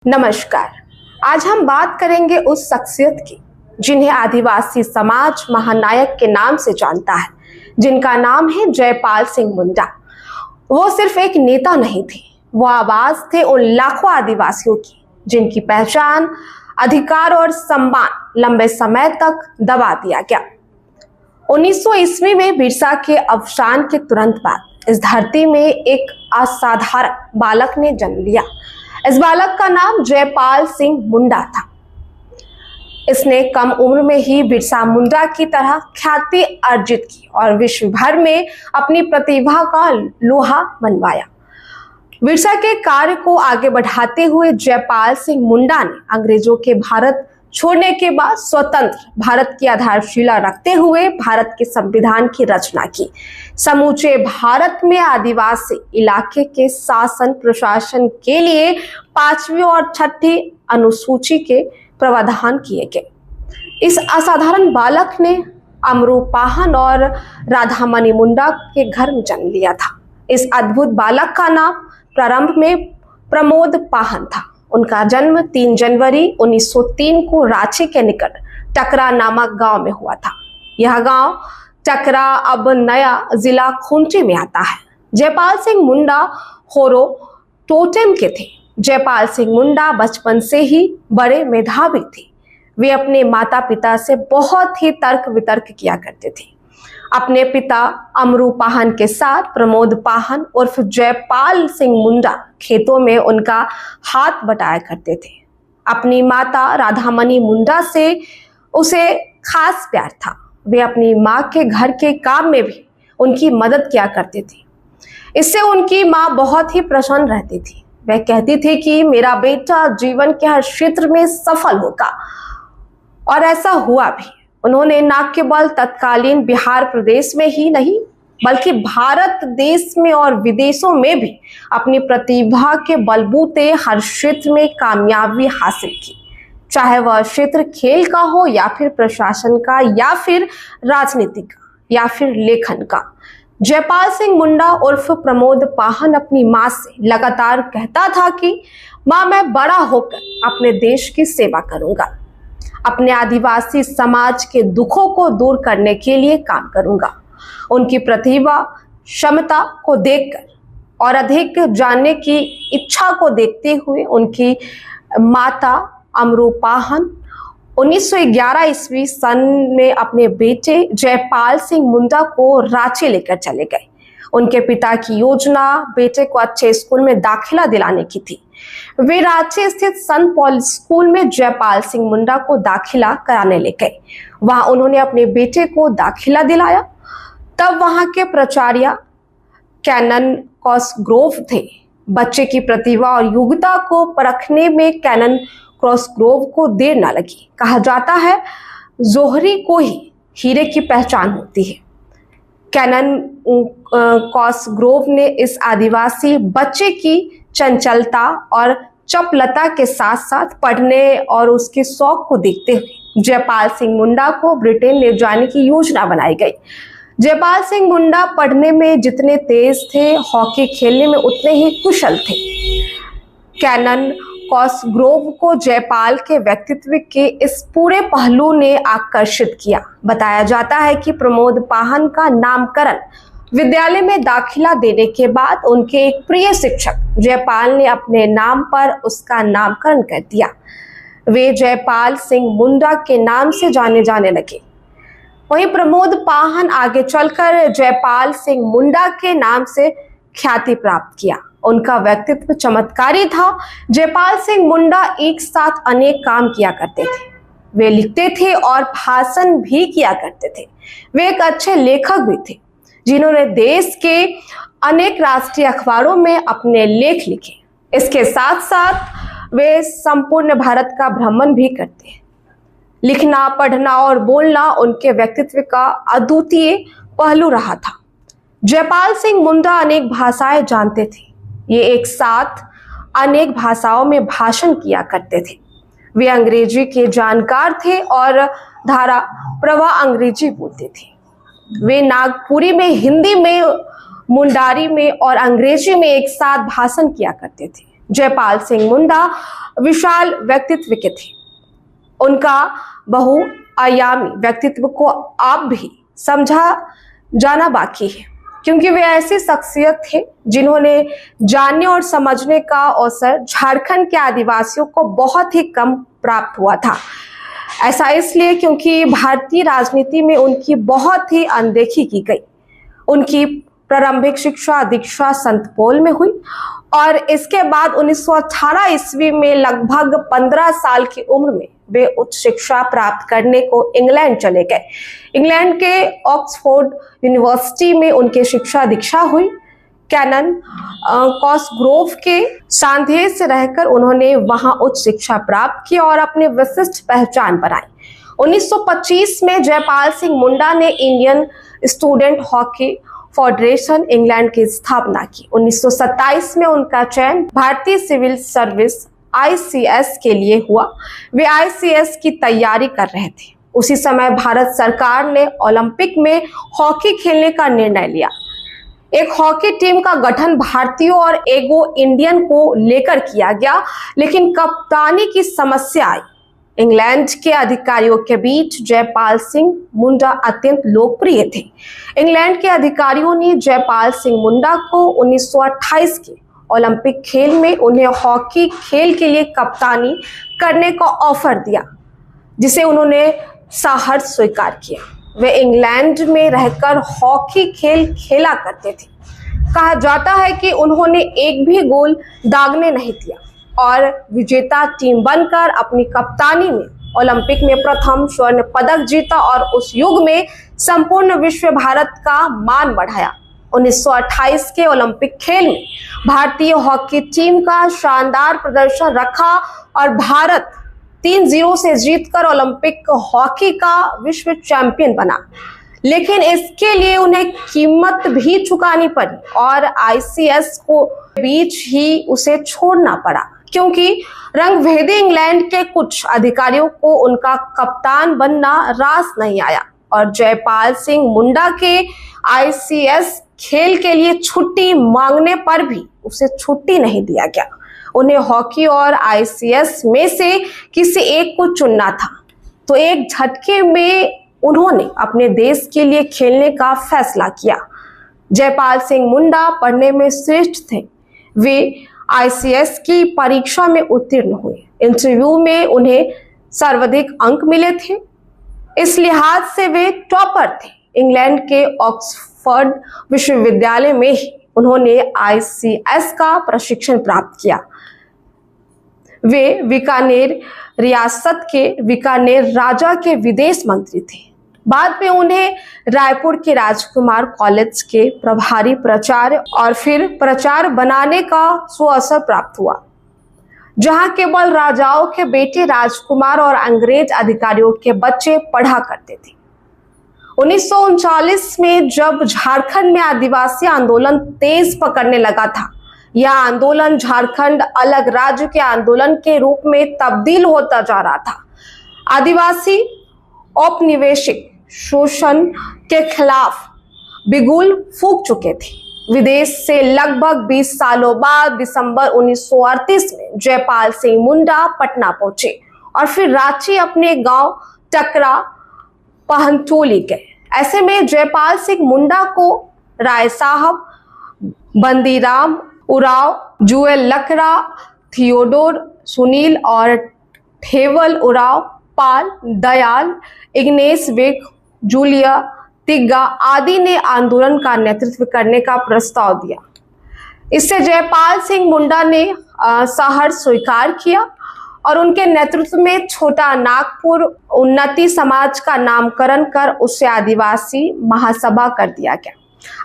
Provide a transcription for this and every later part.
नमस्कार। आज हम बात करेंगे उस शख्सियत की जिन्हें आदिवासी समाज महानायक के नाम से जानता है, जिनका नाम है जयपाल सिंह मुंडा। वो सिर्फ एक नेता नहीं थे, वो आवाज थे उन लाखों आदिवासियों की जिनकी पहचान, अधिकार और सम्मान लंबे समय तक दबा दिया गया। 1900 ईस्वी में बिरसा के अवसान के तुरंत बाद इस धरती में एक असाधारण बालक ने जन्म लिया। इस बालक का नाम जयपाल सिंह मुंडा था। इसने कम उम्र में ही बिरसा मुंडा की तरह ख्याति अर्जित की और विश्व भर में अपनी प्रतिभा का लोहा मनवाया। बिरसा के कार्य को आगे बढ़ाते हुए जयपाल सिंह मुंडा ने अंग्रेजों के भारत छोड़ने के बाद स्वतंत्र भारत की आधारशिला रखते हुए भारत के संविधान की रचना की। समूचे भारत में आदिवासी इलाके के शासन प्रशासन के लिए 5वीं और 6ठी अनुसूची के प्रावधान किए गए। इस असाधारण बालक ने अमरूपाहन और राधामणि मुंडा के घर में जन्म लिया था। इस अद्भुत बालक का नाम प्रारंभ में प्रमोद पाहन था। उनका जन्म 3 जनवरी 1903 को रांची के निकट टकरा नामक गांव में हुआ था। यह गांव टकरा अब नया जिला खूंटी में आता है। जयपाल सिंह मुंडा होरो टोटेम के थे। जयपाल सिंह मुंडा बचपन से ही बड़े मेधावी थे। वे अपने माता पिता से बहुत ही तर्क वितर्क किया करते थे। अपने पिता अमरूपाहन के साथ प्रमोद पाहन उर्फ जयपाल सिंह मुंडा खेतों में उनका हाथ बटाया करते थे। अपनी माता राधामणि मुंडा से उसे खास प्यार था। वे अपनी माँ के घर के काम में भी उनकी मदद किया करते थे। इससे उनकी माँ बहुत ही प्रसन्न रहती थी। वह कहती थी कि मेरा बेटा जीवन के हर क्षेत्र में सफल होगा, और ऐसा हुआ भी। उन्होंने न केवल तत्कालीन बिहार प्रदेश में ही नहीं बल्कि भारत देश में और विदेशों में भी अपनी प्रतिभा के बलबूते हर क्षेत्र में कामयाबी हासिल की, चाहे वह क्षेत्र खेल का हो या फिर प्रशासन का या फिर राजनीति का या फिर लेखन का। जयपाल सिंह मुंडा उर्फ प्रमोद पाहन अपनी माँ से लगातार कहता था कि माँ, मैं बड़ा होकर अपने देश की सेवा करूंगा, अपने आदिवासी समाज के दुखों को दूर करने के लिए काम करूंगा। उनकी प्रतिभा क्षमता को देखकर और अधिक जानने की इच्छा को देखते हुए उनकी माता अमरूपाहन 1911 ईस्वी सन में अपने बेटे जयपाल सिंह मुंडा को रांची लेकर चले गए। उनके पिता की योजना बेटे को अच्छे स्कूल में दाखिला दिलाने की थी। वे रांची स्थित सन पॉल स्कूल में जयपाल सिंह मुंडा को दाखिला कराने ले गए। वहां उन्होंने अपने बेटे को दाखिला दिलाया। तब वहां के प्राचार्य कैनन कॉसग्रोव थे। बच्चे की प्रतिभा और योग्यता को परखने में कैनन कॉसग्रोव को देर न लगी। कहा जाता है जोहरी को ही हीरे की पहचान होती है। कैनन कॉसग्रोव ने इस आदिवासी बच्चे की चंचलता और चपलता के साथ साथ पढ़ने और उसके शौक को देखते हुए जयपाल सिंह मुंडा को ब्रिटेन ले जाने की योजना बनाई गई। जयपाल सिंह मुंडा पढ़ने में जितने तेज थे, हॉकी खेलने में उतने ही कुशल थे। कैनन कॉसग्रोव को जयपाल के व्यक्तित्व के इस पूरे पहलू ने आकर्षित किया। बताया जाता है कि प्रमोद पाहन का नामकरण विद्यालय में दाखिला देने के बाद उनके एक प्रिय शिक्षक जयपाल ने अपने नाम पर उसका नामकरण कर दिया। वे जयपाल सिंह मुंडा के नाम से जाने जाने लगे। वहीं प्रमोद पाहन आगे चलकर जयपाल सिंह मुंडा के नाम से ख्याति प्राप्त किया। उनका व्यक्तित्व चमत्कारी था। जयपाल सिंह मुंडा एक साथ अनेक काम किया करते थे। वे लिखते थे और भाषण भी किया करते थे। वे एक अच्छे लेखक भी थे जिन्होंने देश के अनेक राष्ट्रीय अखबारों में अपने लेख लिखे। इसके साथ साथ वे संपूर्ण भारत का भ्रमण भी करते हैं। लिखना, पढ़ना और बोलना उनके व्यक्तित्व का अद्वितीय पहलू रहा था। जयपाल सिंह मुंडा अनेक भाषाएं जानते थे। ये एक साथ अनेक भाषाओं में भाषण किया करते थे। वे अंग्रेजी के जानकार थे और धारा प्रवाह अंग्रेजी बोलते थे। वे नागपुरी में, हिंदी में, मुंडारी में और अंग्रेजी में एक साथ भाषण किया करते थे। जयपाल सिंह मुंडा विशाल व्यक्तित्व के थे। उनका बहुआयामी व्यक्तित्व को आप भी समझा जाना बाकी है, क्योंकि वे ऐसी शख्सियत थे जिन्होंने जानने और समझने का अवसर झारखंड के आदिवासियों को बहुत ही कम प्राप्त हुआ था। ऐसा इसलिए क्योंकि भारतीय राजनीति में उनकी बहुत ही अनदेखी की गई। उनकी प्रारंभिक शिक्षा दीक्षा संतपोल में हुई और इसके बाद 1918 ईस्वी में लगभग 15 साल की उम्र में वे उच्च शिक्षा प्राप्त करने को इंग्लैंड चले गए। इंग्लैंड के ऑक्सफोर्ड यूनिवर्सिटी में उनकी शिक्षा दीक्षा हुई। कैनन कॉसग्रोव के सानिध्य से रहकर उन्होंने वहां उच्च शिक्षा प्राप्त की और अपनी विशिष्ट पहचान बनाई। 1925 में जयपाल सिंह मुंडा ने Indian student hockey federation England की स्थापना की। 1927 में उनका चयन भारतीय सिविल सर्विस ICS के लिए हुआ। वे ICS की तैयारी कर रहे थे। उसी समय भारत सरकार ने ओलंपिक में हॉकी खेलने का निर्णय लिया। एक हॉकी टीम का गठन भारतीयों और एगो इंडियन को लेकर किया गया, लेकिन कप्तानी की समस्या आई। इंग्लैंड के अधिकारियों के बीच जयपाल सिंह मुंडा अत्यंत लोकप्रिय थे। इंग्लैंड के अधिकारियों ने जयपाल सिंह मुंडा को 1928 के ओलंपिक खेल में उन्हें हॉकी खेल के लिए कप्तानी करने का ऑफर दिया, जिसे उन्होंने सहर्ष स्वीकार किया। वे इंग्लैंड में रहकर हॉकी खेल खेला करते थे। कहा जाता है कि उन्होंने एक भी गोल दागने नहीं दिया और विजेता टीम बनकर अपनी कप्तानी में ओलंपिक में प्रथम स्वर्ण पदक जीता और उस युग में संपूर्ण विश्व भारत का मान बढ़ाया। 1928 के ओलंपिक खेल में भारतीय हॉकी टीम का शानदार प्रदर्शन रखा और भारत 3-0 से जीतकर ओलंपिक हॉकी का विश्व चैंपियन बना। लेकिन इसके लिए उन्हें कीमत भी चुकानी पड़ी और ICS को बीच ही उसे छोड़ना पड़ा, क्योंकि रंगभेदी इंग्लैंड के कुछ अधिकारियों को उनका कप्तान बनना रास नहीं आया और जयपाल सिंह मुंडा के ICS खेल के लिए छुट्टी मांगने पर भी उसे छुट्टी नहीं दिया गया। उन्हें हॉकी और ICS में से किसी एक को चुनना था, तो एक झटके में उन्होंने अपने देश के लिए खेलने का फैसला किया। जयपाल सिंह मुंडा पढ़ने में श्रेष्ठ थे। वे ICS की परीक्षा में उत्तीर्ण हुए। इंटरव्यू में उन्हें सर्वाधिक अंक मिले थे। इस लिहाज से वे टॉपर थे। इंग्लैंड के ऑक्सफोर्ड विश्वविद्यालय में ही उन्होंने ICS का प्रशिक्षण प्राप्त किया। वे बीकानेर रियासत के बीकानेर राजा के विदेश मंत्री थे। बाद में उन्हें रायपुर के राजकुमार कॉलेज के प्रभारी प्राचार्य और फिर प्राचार्य बनाने का सुअवसर प्राप्त हुआ, जहां केवल राजाओं के बेटे राजकुमार और अंग्रेज अधिकारियों के बच्चे पढ़ा करते थे। 1939 में जब झारखंड में आदिवासी आंदोलन तेज पकड़ने लगा था, यह आंदोलन झारखंड अलग राज्य के आंदोलन के रूप में तब्दील होता जा रहा था। आदिवासी औपनिवेशिक शोषण के खिलाफ बिगुल फूंक चुके थे। विदेश से लगभग 20 सालों बाद दिसंबर 1938 में जयपाल सिंह मुंडा पटना पहुंचे और फिर रांची अपने गांव टकरा पहंटोली गए। ऐसे में जयपाल सिंह मुंडा को राय साहब, बंदीराम उराव, जुएल लकड़ा, थियोडोर, सुनील और ठेवल उराव, पाल, दयाल, इग्नेस वेक, जूलिया तिग्गा आदि ने आंदोलन का नेतृत्व करने का प्रस्ताव दिया। इससे जयपाल सिंह मुंडा ने सहर्ष स्वीकार किया और उनके नेतृत्व में छोटा नागपुर उन्नति समाज का नामकरण कर उसे आदिवासी महासभा कर दिया गया।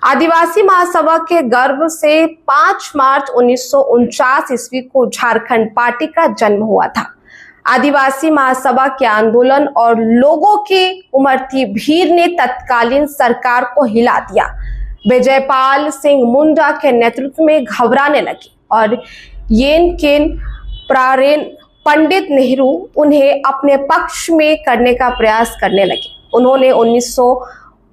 आदिवासी महासभा के गर्भ से 5 मार्च 1949 ईस्वी को झारखंड पार्टी का जन्म हुआ था। आदिवासी महासभा के आंदोलन और लोगों की उमड़ती भीड़ ने तत्कालीन सरकार को हिला दिया। वे जयपाल सिंह मुंडा के नेतृत्व में घबराने लगे और येन केन प्रारेन पंडित नेहरू उन्हें अपने पक्ष में करने का प्रयास करने लगे। उन्होंने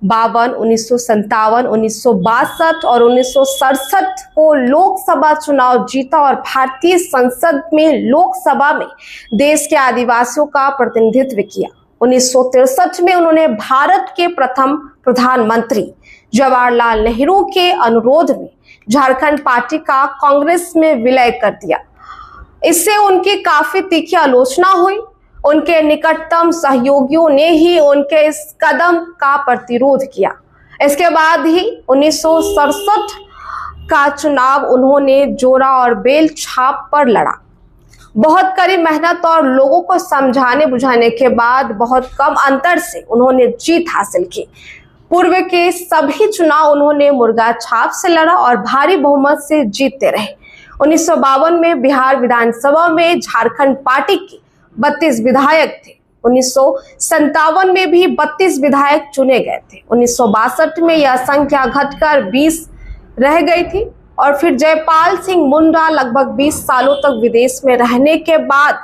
1952, 1957, 1962 और 1967 को लोकसभा चुनाव जीता और भारतीय संसद में लोकसभा में देश के आदिवासियों का प्रतिनिधित्व किया। 1963 में उन्होंने भारत के प्रथम प्रधानमंत्री जवाहरलाल नेहरू के अनुरोध में झारखंड पार्टी का कांग्रेस में विलय कर दिया। इससे उनकी काफी तीखी आलोचना हुई। उनके निकटतम सहयोगियों ने ही उनके इस कदम का प्रतिरोध किया। इसके बाद ही 1967 का चुनाव उन्होंने जोरा और बेल छाप पर लड़ा। बहुत कड़ी मेहनत और लोगों को समझाने बुझाने के बाद बहुत कम अंतर से उन्होंने जीत हासिल की। पूर्व के सभी चुनाव उन्होंने मुर्गा छाप से लड़ा और भारी बहुमत से जीतते रहे। 1952 में बिहार विधानसभा में झारखंड पार्टी के 32 विधायक थे। 1957 में भी 32 विधायक चुने गए थे। 1962 में यह संख्या घटकर 20 रह गई थी और फिर जयपाल सिंह मुंडा लगभग 20 सालों तक विदेश में रहने के बाद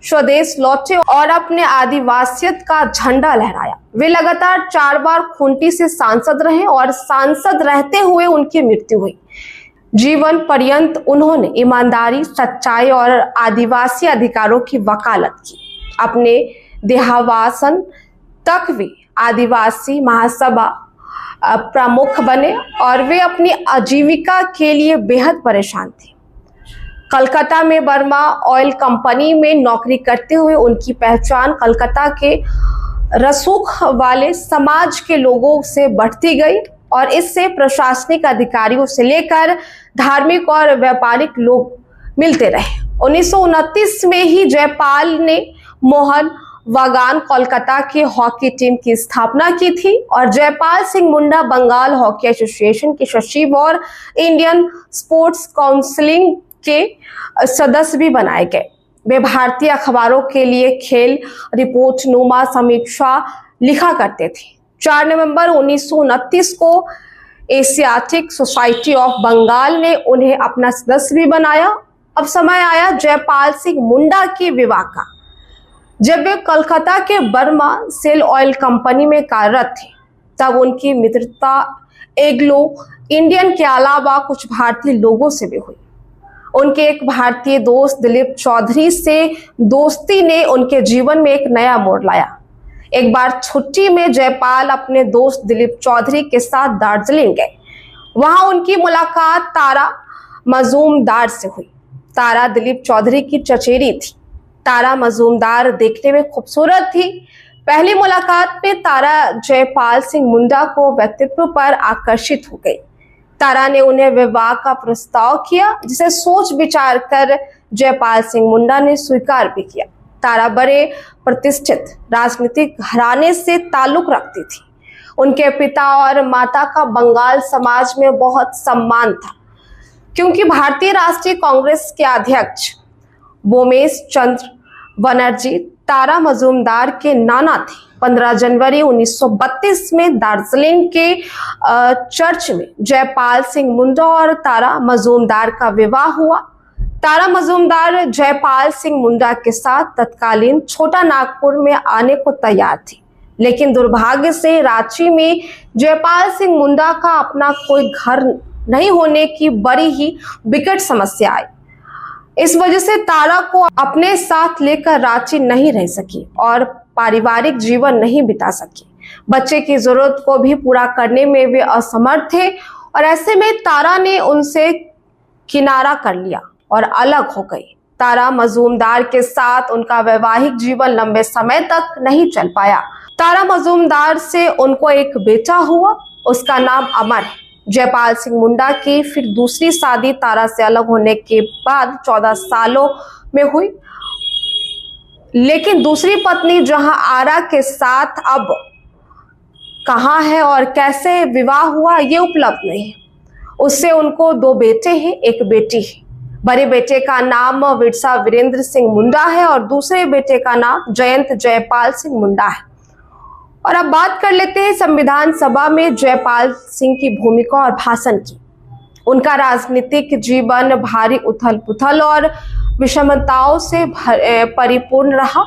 स्वदेश लौटे और अपने आदिवासियत का झंडा लहराया। वे लगातार 4 बार खूंटी से सांसद रहे और सांसद रहते हुए उनकी मृत्यु हुई। जीवन पर्यंत उन्होंने ईमानदारी, सच्चाई और आदिवासी अधिकारों की वकालत की। अपने देहावसान तक वे आदिवासी महासभा प्रमुख बने और वे अपनी आजीविका के लिए बेहद परेशान थे। कलकत्ता में बर्मा ऑयल कंपनी में नौकरी करते हुए उनकी पहचान कलकत्ता के रसूख वाले समाज के लोगों से बढ़ती गई और इससे प्रशासनिक अधिकारियों से लेकर धार्मिक और व्यापारिक लोग मिलते रहे। 1929 में ही जयपाल ने मोहन बागान कोलकाता की हॉकी टीम की स्थापना की थी और जयपाल सिंह मुंडा बंगाल हॉकी एसोसिएशन के सचिव और इंडियन स्पोर्ट्स काउंसिल के सदस्य भी बनाए गए। वे भारतीय अखबारों के लिए खेल रिपोर्ट नुमा समीक्षा लिखा करते थे। 4 नवंबर 1929 को एशियाटिक सोसाइटी ऑफ बंगाल ने उन्हें अपना सदस्य भी बनाया। अब समय आया जयपाल सिंह मुंडा के विवाह का। जब वे कलकत्ता के बर्मा सेल ऑयल कंपनी में कार्यरत थे तब उनकी मित्रता एग्लो इंडियन के अलावा कुछ भारतीय लोगों से भी हुई। उनके एक भारतीय दोस्त दिलीप चौधरी से दोस्ती ने उनके जीवन में एक नया मोड़ लाया। एक बार छुट्टी में जयपाल अपने दोस्त दिलीप चौधरी के साथ दार्जिलिंग गए। वहां उनकी मुलाकात तारा मजूमदार से हुई। तारा दिलीप चौधरी की चचेरी थी। तारा मजूमदार देखने में खूबसूरत थी। पहली मुलाकात में तारा जयपाल सिंह मुंडा को व्यक्तित्व पर आकर्षित हो गई। तारा ने उन्हें विवाह का प्रस्ताव किया, जिसे सोच विचार कर जयपाल सिंह मुंडा ने स्वीकार भी किया। तारा बड़े प्रतिष्ठित राजनीतिक घराने से ताल्लुक रखती थी। उनके पिता और माता का बंगाल समाज में बहुत सम्मान था, क्योंकि भारतीय राष्ट्रीय कांग्रेस के अध्यक्ष बोमेश चंद्र बनर्जी तारा मजूमदार के नाना थे। 15 जनवरी 1932 में दार्जिलिंग के चर्च में जयपाल सिंह मुंडा और तारा मजूमदार का विवाह हुआ। तारा मजूमदार जयपाल सिंह मुंडा के साथ तत्कालीन छोटा नागपुर में आने को तैयार थी, लेकिन दुर्भाग्य से रांची में जयपाल सिंह मुंडा का अपना कोई घर नहीं होने की बड़ी ही विकट समस्या आई। इस वजह से तारा को अपने साथ लेकर रांची नहीं रह सकी और पारिवारिक जीवन नहीं बिता सकी। बच्चे की जरूरत को भी पूरा करने में वे असमर्थ थे और ऐसे में तारा ने उनसे किनारा कर लिया और अलग हो गई। तारा मजूमदार के साथ उनका वैवाहिक जीवन लंबे समय तक नहीं चल पाया। तारा मजूमदार से उनको एक बेटा हुआ, उसका नाम अमर है। जयपाल सिंह मुंडा की फिर दूसरी शादी तारा से अलग होने के बाद 14 सालों में हुई, लेकिन दूसरी पत्नी जहां आरा के साथ अब कहां है और कैसे विवाह हुआ ये उपलब्ध नहीं है। उससे उनको 2 बेटे हैं, एक बेटी है। बड़े बेटे का नाम विरसा वीरेंद्र सिंह मुंडा है और दूसरे बेटे का नाम जयंत जयपाल सिंह मुंडा है। और अब बात कर लेते हैं संविधान सभा में जयपाल सिंह की भूमिका और भाषण की। उनका राजनीतिक जीवन भारी उथल पुथल और विषमताओं से परिपूर्ण रहा।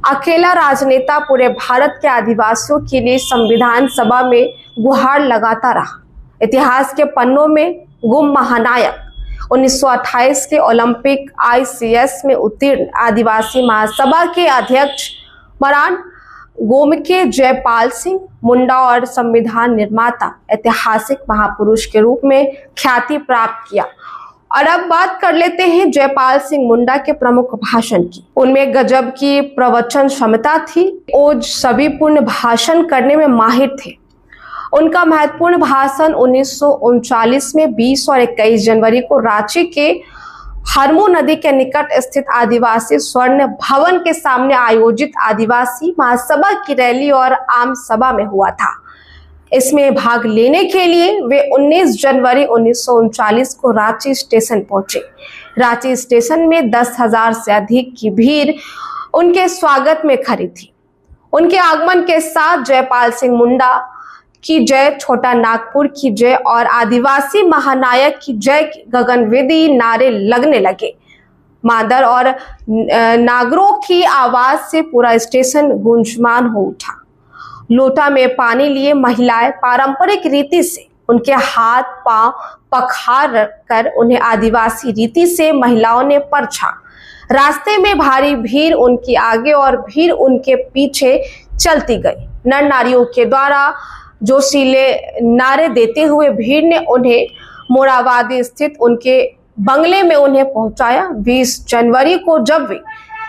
अकेला राजनेता पूरे भारत के आदिवासियों के लिए संविधान सभा में गुहार लगाता रहा। इतिहास के पन्नों में गुम महानायक, 1928 के ओलंपिक ICS में उत्तीर्ण आदिवासी महासभा के अध्यक्ष मरान गोमके जयपाल सिंह मुंडा और संविधान निर्माता, ऐतिहासिक महापुरुष के रूप में ख्याति प्राप्त किया। और अब बात कर लेते हैं जयपाल सिंह मुंडा के प्रमुख भाषण की। उनमें गजब की प्रवचन क्षमता थी। वो सभी पूर्ण भाषण करने में माहिर थे। उनका महत्वपूर्ण भाषण 1939 में 20 और 21 जनवरी को रांची के हरमू नदी के निकट स्थित आदिवासी स्वर्ण भवन के सामने आयोजित आदिवासी महासभा की रैली और आम सभा में हुआ था। इसमें भाग लेने के लिए वे 19 जनवरी 1939 को रांची स्टेशन पहुंचे। रांची स्टेशन में 10,000 से अधिक की भीड़ उनके स्वागत में खड़ी थी। उनके आगमन के साथ जयपाल सिंह मुंडा की जय, छोटा नागपुर की जय और आदिवासी महानायक की जय के गगनवेदी नारे लगने लगे। मादर और नागरों की आवाज से पूरा स्टेशन गूंजमान हो उठा। लोटा में पानी लिए महिलाएं पारंपरिक रीति से उनके हाथ पांव पखार कर उन्हें आदिवासी रीति से महिलाओं ने परछा। रास्ते में भारी भीड़ उनके आगे और भीड़ उनके पीछे चलती गई। नर नारियों के द्वारा जोशीले नारे देते हुए भीड़ ने उन्हें मोराबादी स्थित उनके बंगले में उन्हें पहुंचाया। 20 जनवरी को जब वे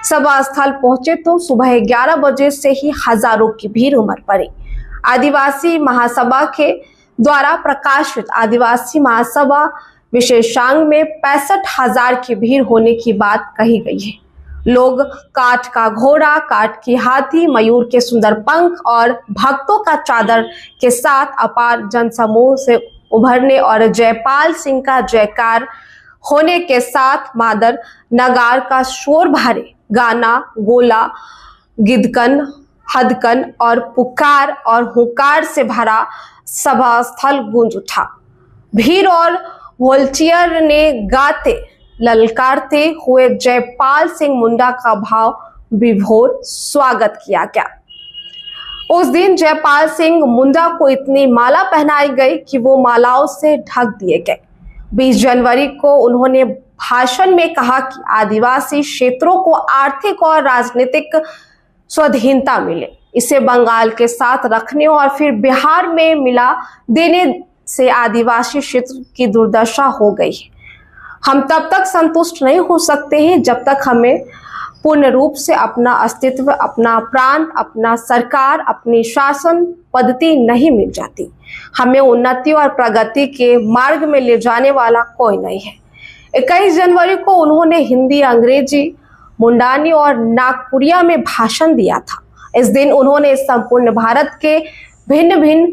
सभा स्थल पहुंचे तो सुबह 11 बजे से ही हजारों की भीड़ उमड़ पड़ी। आदिवासी महासभा के द्वारा प्रकाशित आदिवासी महासभा विशेषांक में 65,000 की भीड़ होने की बात कही गई है। लोग काठ का घोड़ा, काठ की हाथी, मयूर के सुंदर पंख और भक्तों का चादर के साथ अपार जनसमूह से उभरने और जयपाल सिंह का जयकार होने के साथ मादर नगार का शोर भरे गाना, गोला, गिदकन, हदकन और पुकार और हुकार से भरा सभा स्थल गूंज उठा। भीड़ और वॉलंटियर ने गाते ललकारते हुए जयपाल सिंह मुंडा का भाव विभोर स्वागत किया गया। उस दिन जयपाल सिंह मुंडा को इतनी माला पहनाई गई कि वो मालाओं से ढक दिए गए। 20 जनवरी को उन्होंने भाषण में कहा कि आदिवासी क्षेत्रों को आर्थिक और राजनीतिक स्वाधीनता मिले, इसे बंगाल के साथ रखने और फिर बिहार में मिला देने से आदिवासी क्षेत्र की दुर्दशा हो गई है। हम तब तक संतुष्ट नहीं हो सकते हैं जब तक हमें पूर्ण रूप से अपना अस्तित्व, अपना प्रांत, अपना सरकार, अपनी शासन पद्धति नहीं मिल जाती। हमें उन्नति और प्रगति के मार्ग में ले जाने वाला कोई नहीं है। 21 जनवरी को उन्होंने हिंदी, अंग्रेजी, मुंडानी और नागपुरिया में भाषण दिया था। इस दिन उन्होंने संपूर्ण भारत के भिन्न भिन्न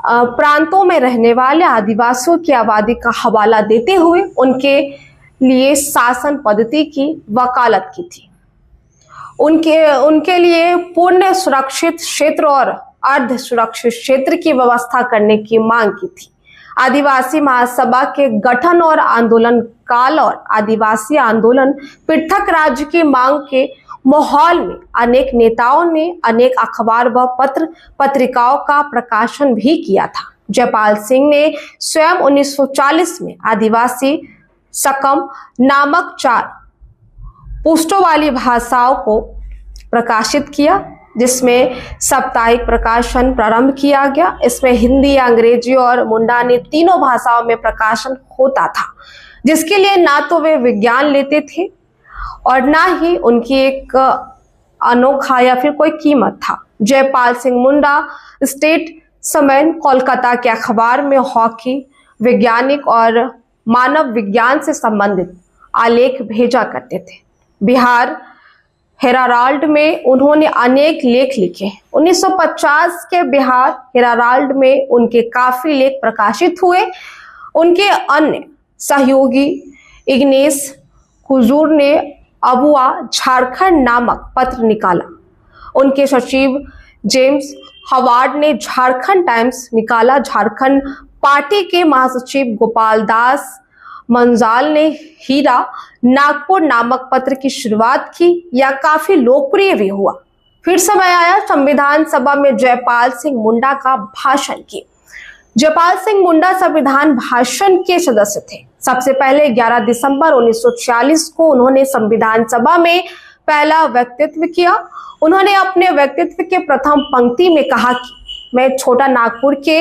प्रांतों में रहने वाले आदिवासियों की आबादी का हवाला देते हुए उनके लिए शासन पद्धति की वकालत की थी। उनके लिए पूर्ण सुरक्षित क्षेत्र और अर्ध सुरक्षित क्षेत्र की व्यवस्था करने की मांग की थी। आदिवासी महासभा के गठन और आंदोलन काल और आदिवासी आंदोलन पृथक राज्य की मांग के माहौल में अनेक नेताओं ने अनेक अखबार व पत्रिकाओं का प्रकाशन भी किया था। जयपाल सिंह ने स्वयं 1940 में आदिवासी सकम नामक 4 पुष्टों वाली भाषाओं को प्रकाशित किया, जिसमें साप्ताहिक प्रकाशन प्रारंभ किया गया। इसमें हिंदी, अंग्रेजी और मुंडानी तीनों भाषाओं में प्रकाशन होता था, जिसके लिए ना तो वे विज्ञान लेते थे और ना ही उनकी एक अनोखा या फिर कोई कीमत था। जयपाल सिंह मुंडा स्टेट समय कोलकाता के अखबार में हॉकी, वैज्ञानिक और मानव विज्ञान से संबंधित आलेख भेजा करते थे। बिहार हेराल्ड में उन्होंने अनेक लेख लिखे। 1950 के बिहार हेराल्ड में उनके काफी लेख प्रकाशित हुए। उनके अन्य सहयोगी इग्नेस कुजूर ने अबुआ झारखंड नामक पत्र निकाला। उनके सचिव जेम्स हवार्ड ने झारखंड टाइम्स निकाला। झारखंड पार्टी के महासचिव गोपाल दास मंजाल ने हीरा नागपुर नामक पत्र की शुरुआत की। यह काफी लोकप्रिय भी हुआ। फिर समय आया संविधान सभा में जयपाल सिंह मुंडा का भाषण की। जयपाल सिंह मुंडा संविधान भाषण के सदस्य थे। सबसे पहले 11 दिसंबर 1946 को उन्होंने संविधान सभा में पहला वक्तव्य किया। उन्होंने अपने वक्तव्य के प्रथम पंक्ति में कहा कि मैं छोटा नागपुर के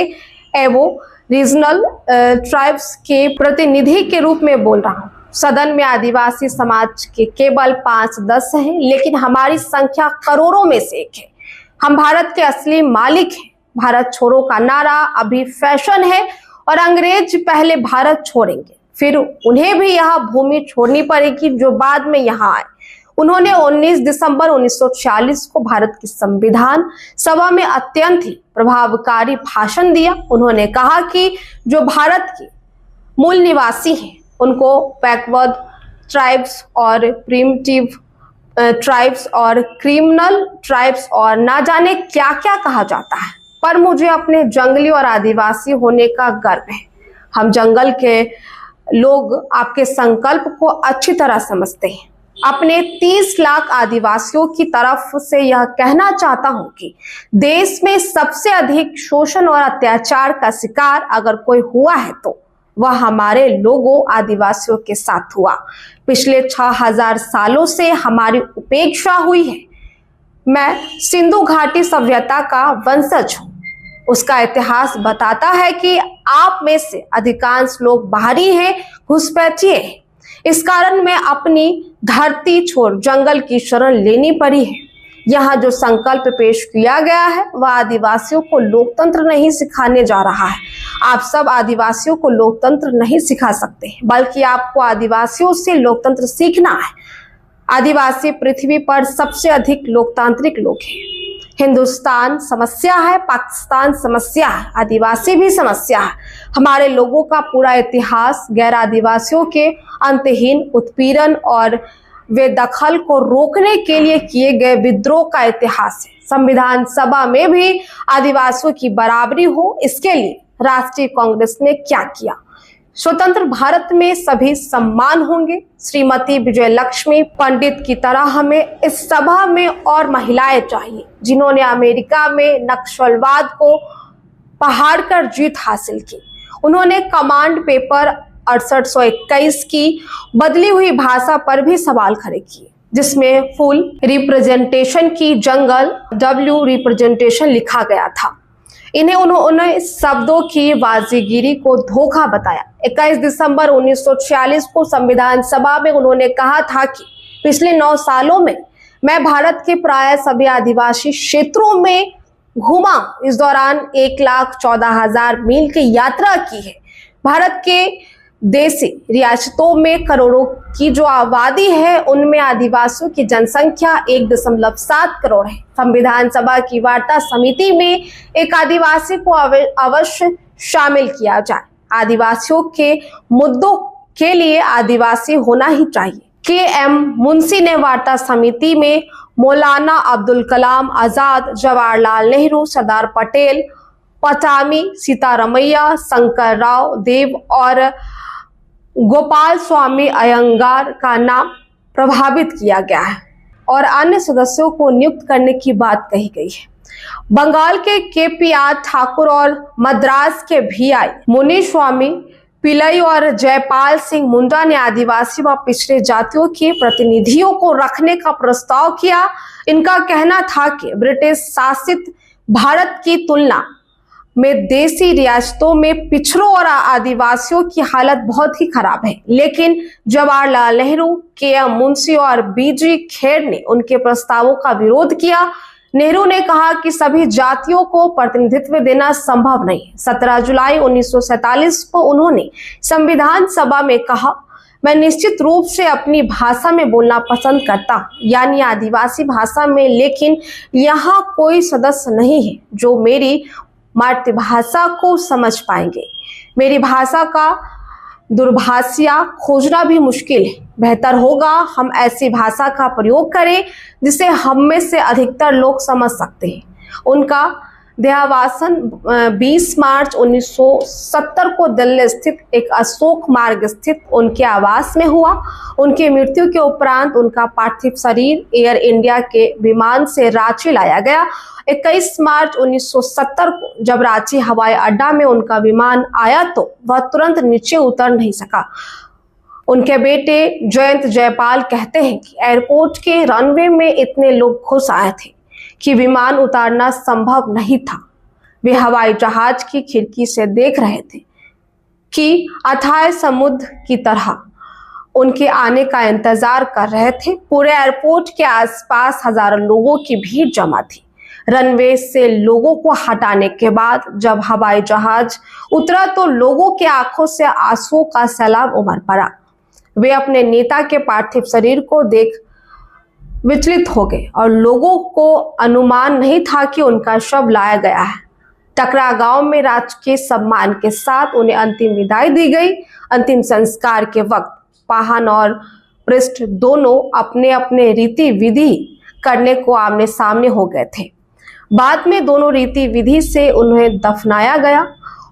एवो रीजनल ट्राइब्स के प्रतिनिधि के रूप में बोल रहा हूँ। सदन में आदिवासी समाज के केवल 5-10 हैं, लेकिन हमारी संख्या करोड़ों में से एक है। हम भारत के असली मालिक हैं। भारत छोड़ो का नारा अभी फैशन है और अंग्रेज पहले भारत छोड़ेंगे, फिर उन्हें भी यह भूमि छोड़नी पड़ेगी जो बाद में यहाँ आए। उन्होंने 19 दिसंबर 1946 को भारत की संविधान सभा में अत्यंत ही प्रभावकारी भाषण दिया। उन्होंने कहा कि जो भारत के मूल निवासी हैं उनको बैकवर्ड ट्राइब्स और प्रिमिटिव ट्राइब्स और क्रिमिनल ट्राइब्स और ना जाने क्या क्या कहा जाता है, पर मुझे अपने जंगली और आदिवासी होने का गर्व है। हम जंगल के लोग आपके संकल्प को अच्छी तरह समझते हैं। अपने 30 लाख आदिवासियों की तरफ से यह कहना चाहता हूं कि देश में सबसे अधिक शोषण और अत्याचार का शिकार अगर कोई हुआ है तो वह हमारे लोगों आदिवासियों के साथ हुआ। पिछले 6000 सालों से हमारी उपेक्षा हुई है। मैं सिंधु घाटी सभ्यता का वंशज हूँ। उसका इतिहास बताता है कि आप में से अधिकांश लोग बाहरी हैं, घुसपैठिए हैं। इस कारण मैं अपनी धरती छोड़ जंगल की शरण लेनी पड़ी है। यहाँ जो संकल्प पेश किया गया है वह आदिवासियों को लोकतंत्र नहीं सिखाने जा रहा है। आप सब आदिवासियों को लोकतंत्र नहीं सिखा सकते, बल्कि आपको आदिवासियों से लोकतंत्र सीखना है। आदिवासी पृथ्वी पर सबसे अधिक लोकतांत्रिक लोग हैं। हिंदुस्तान समस्या है, पाकिस्तान समस्या है, आदिवासी भी समस्या है। हमारे लोगों का पूरा इतिहास गैर आदिवासियों के अंतहीन उत्पीड़न और वे दखल को रोकने के लिए किए गए विद्रोह का इतिहास है। संविधान सभा में भी आदिवासियों की बराबरी हो, इसके लिए राष्ट्रीय कांग्रेस ने क्या किया? स्वतंत्र भारत में सभी सम्मान होंगे। श्रीमती विजयलक्ष्मी पंडित की तरह हमें इस सभा में और महिलाएं चाहिए जिन्होंने अमेरिका में नक्सलवाद को पहाड़ कर जीत हासिल की। उन्होंने कमांड पेपर 6821 की बदली हुई भाषा पर भी सवाल खड़े किए, जिसमें फुल रिप्रेजेंटेशन की जंगल W रिप्रेजेंटेशन लिखा गया था। इन्हें उन्होंने शब्दों की बाजीगिरी को धोखा बताया। 21 दिसंबर 1946 को संविधान सभा में उन्होंने कहा था कि पिछले 9 सालों में मैं भारत के प्राय सभी आदिवासी क्षेत्रों में घूमा। इस दौरान 1,14,000 मील की यात्रा की है। भारत के देशी रियासतों में करोड़ों की जो आबादी है उनमें आदिवासियों की जनसंख्या 1.7 करोड़ है। संविधान सभा की वार्ता समिति में एक आदिवासी को अवश्य शामिल किया जाए। आदिवासियों के मुद्दों के लिए आदिवासी होना ही चाहिए। KM मुंशी ने वार्ता समिति में मौलाना अब्दुल कलाम आजाद, जवाहरलाल नेहरू, सरदार पटेल, पचामी सीतारमैया, शंकर राव देव और गोपाल स्वामी अयंगार का नाम प्रभावित किया गया है और अन्य सदस्यों को नियुक्त करने की बात कही गई है। बंगाल के KPR ठाकुर और मद्रास के VI मुनिस्वामी पिल्लई और जयपाल सिंह मुंडा ने आदिवासी व पिछड़े जातियों के प्रतिनिधियों को रखने का प्रस्ताव किया। इनका कहना था कि ब्रिटिश शासित भारत की तुलना में देशी रियासतों में पिछड़ों और आदिवासियों की हालत बहुत ही खराब है, लेकिन जवाहरलाल नेहरू, KM मुंशी और BG खेर ने उनके प्रस्तावों का विरोध किया। नेहरू ने कहा कि सभी जातियों को प्रतिनिधित्व देना संभव नहीं है। 17 जुलाई 1947 को उन्होंने संविधान सभा में कहा, मैं निश्चित रूप से अपनी भाषा में बोलना पसंद करता हूँ, यानी आदिवासी भाषा में, लेकिन यहाँ कोई सदस्य नहीं है जो मेरी मातृभाषा को समझ पाएंगे। मेरी भाषा का दुर्भाषिया खोजना भी मुश्किल है। बेहतर होगा हम ऐसी भाषा का प्रयोग करें जिसे हम में से अधिकतर लोग समझ सकते हैं। उनका देहावसान 20 मार्च 1970 को दिल्ली स्थित एक अशोक मार्ग स्थित उनके आवास में हुआ। उनकी मृत्यु के उपरांत उनका पार्थिव शरीर एयर इंडिया के विमान से रांची लाया गया। 21 मार्च 1970 को जब रांची हवाई अड्डा में उनका विमान आया तो वह तुरंत नीचे उतर नहीं सका। उनके बेटे जयंत जयपाल कहते हैं कि एयरपोर्ट के रनवे में इतने लोग घुस आए थे कि विमान उतारना संभव नहीं था। वे हवाई जहाज की खिड़की से देख रहे थे कि अथाह समुद्र की तरह उनके आने का इंतजार कर रहे थे। पूरे एयरपोर्ट के आसपास हजारों लोगों की भीड़ जमा थी। रनवे से लोगों को हटाने के बाद जब हवाई जहाज उतरा तो लोगों के आंखों से आंसुओं का सैलाब उमड़ पड़ा। वे अपने नेता के पार्थिव शरीर को देख विचलित हो गए और लोगों को अनुमान नहीं था कि उनका शव लाया गया है। टकरा गांव में राजकीय सम्मान के साथ उन्हें अंतिम विदाई दी गई। अंतिम संस्कार के वक्त पाहन और पृष्ठ दोनों अपने अपने रीति विधि करने को आमने सामने हो गए थे। बाद में दोनों रीति विधि से उन्हें दफनाया गया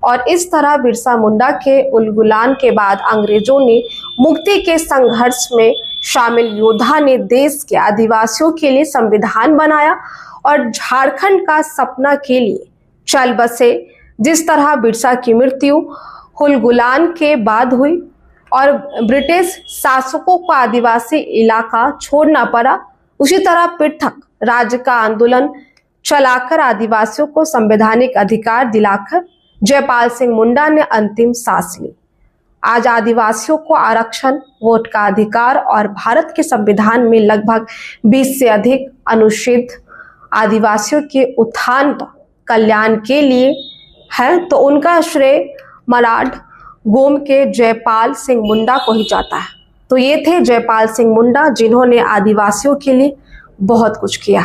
और इस तरह बिरसा मुंडा के उलगुलान के बाद अंग्रेजों ने मुक्ति के संघर्ष में शामिल योद्धा ने देश के आदिवासियों के लिए संविधान बनाया और झारखंड का सपना के लिए चल बसे। जिस तरह बिरसा की मृत्यु उलगुलान के बाद हुई और ब्रिटिश शासकों को आदिवासी इलाका छोड़ना पड़ा, उसी तरह पृथक राज्य का आंदोलन चलाकर आदिवासियों को संवैधानिक अधिकार दिलाकर जयपाल सिंह मुंडा ने अंतिम सांस ली। आज आदिवासियों को आरक्षण, वोट का अधिकार और भारत के संविधान में लगभग 20 से अधिक अनुच्छेद आदिवासियों के उत्थान व कल्याण के लिए है, तो उनका श्रेय मलाड गोम के जयपाल सिंह मुंडा को ही जाता है। तो ये थे जयपाल सिंह मुंडा, जिन्होंने आदिवासियों के लिए बहुत कुछ किया।